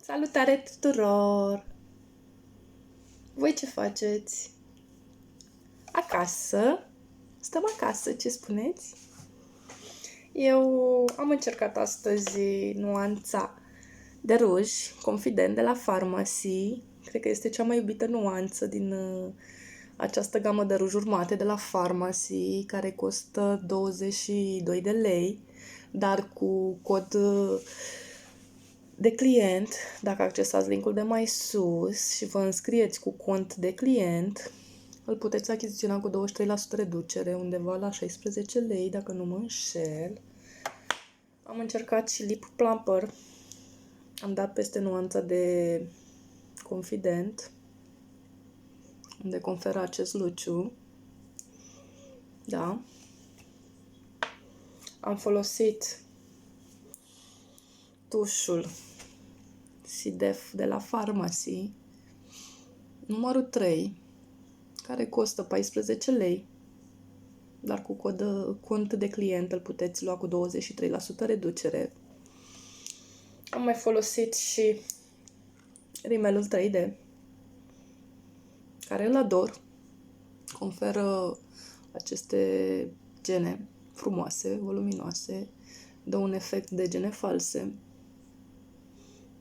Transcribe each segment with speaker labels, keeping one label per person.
Speaker 1: Salutare tuturor! Voi ce faceți? Acasă? Stăm acasă, ce spuneți? Eu am încercat astăzi nuanța de ruj Confident de la Pharmacy. Cred că este cea mai iubită nuanță din această gamă de rujuri mate de la Pharmacy, care costă 22 de lei, dar cu cod de client, dacă accesați linkul de mai sus și vă înscrieți cu cont de client, îl puteți achiziționa cu 23% reducere, undeva la 16 lei, dacă nu mă înșel. Am încercat și lip plumper. Am dat peste nuanța de Confident, unde conferă acest luciu. Da. Am folosit tușul Sidef de la Pharmacy, numărul 3, care costă 14 lei, dar cu cont de client îl puteți lua cu 23% reducere. Am mai folosit și rimelul 3D, care îl ador. Conferă aceste gene frumoase, voluminoase, dă un efect de gene false.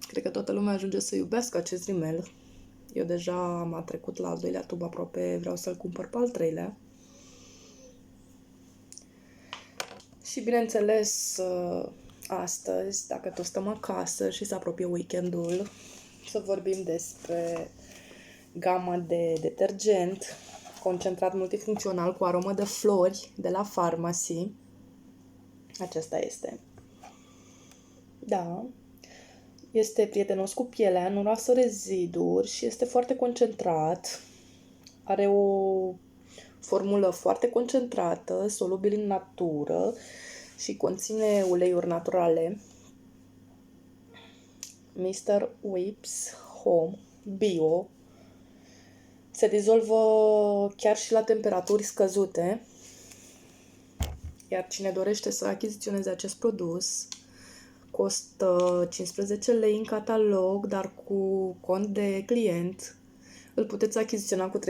Speaker 1: Cred că toată lumea ajunge să iubească acest rimel. Eu deja m-a trecut la al doilea tub aproape, vreau să-l cumpăr pe al treilea. Și bineînțeles, astăzi, dacă tot stăm acasă și se apropie weekendul, să vorbim despre gama de detergent concentrat multifuncțional cu aromă de flori de la Pharmacy. Acesta este. Da. Este prietenos cu pielea, nu lasă reziduri și este foarte concentrat. Are o formulă foarte concentrată, solubil în natură și conține uleiuri naturale. Mr. Whips Home Bio. Se dizolvă chiar și la temperaturi scăzute. Iar cine dorește să achiziționeze acest produs, costă 15 lei în catalog, dar cu cont de client îl puteți achiziționa cu 30%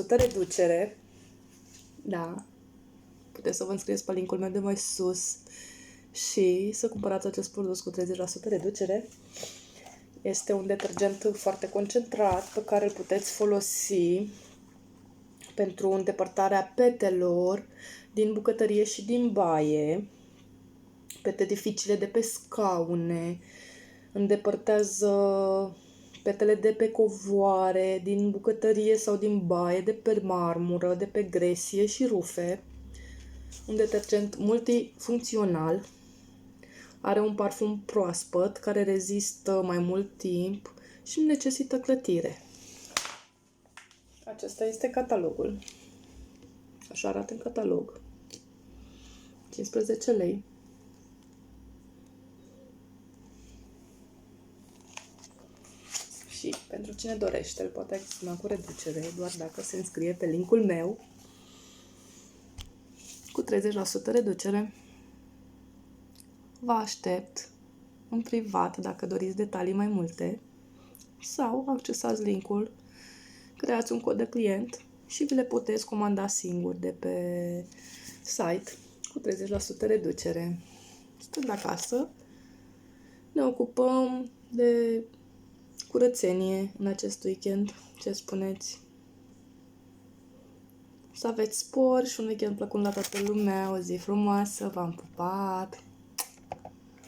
Speaker 1: reducere. Da. Puteți să vă înscrieți pe linkul meu de mai sus și să cumpărați acest produs cu 30% reducere. Este un detergent foarte concentrat pe care îl puteți folosi pentru îndepărtarea petelor din bucătărie și din baie, pete dificile de pe scaune, îndepărtează petele de pe covoare, din bucătărie sau din baie, de pe marmură, de pe gresie și rufe. Un detergent multifuncțional. Are un parfum proaspăt care rezistă mai mult timp și nu necesită clătire. Acesta este catalogul. Așa arată în catalog. 15 lei. Și pentru cine dorește, îl poate achiziționa cu reducere, doar dacă se înscrie pe linkul meu cu 30% reducere. Vă aștept în privat dacă doriți detalii mai multe sau accesați linkul, creați un cod de client și vi le puteți comanda singur de pe site cu 30% reducere. Stând acasă, ne ocupăm de curățenie în acest weekend. Ce spuneți? Să aveți spor și un weekend plăcut la toată lumea, o zi frumoasă, v-am pupat!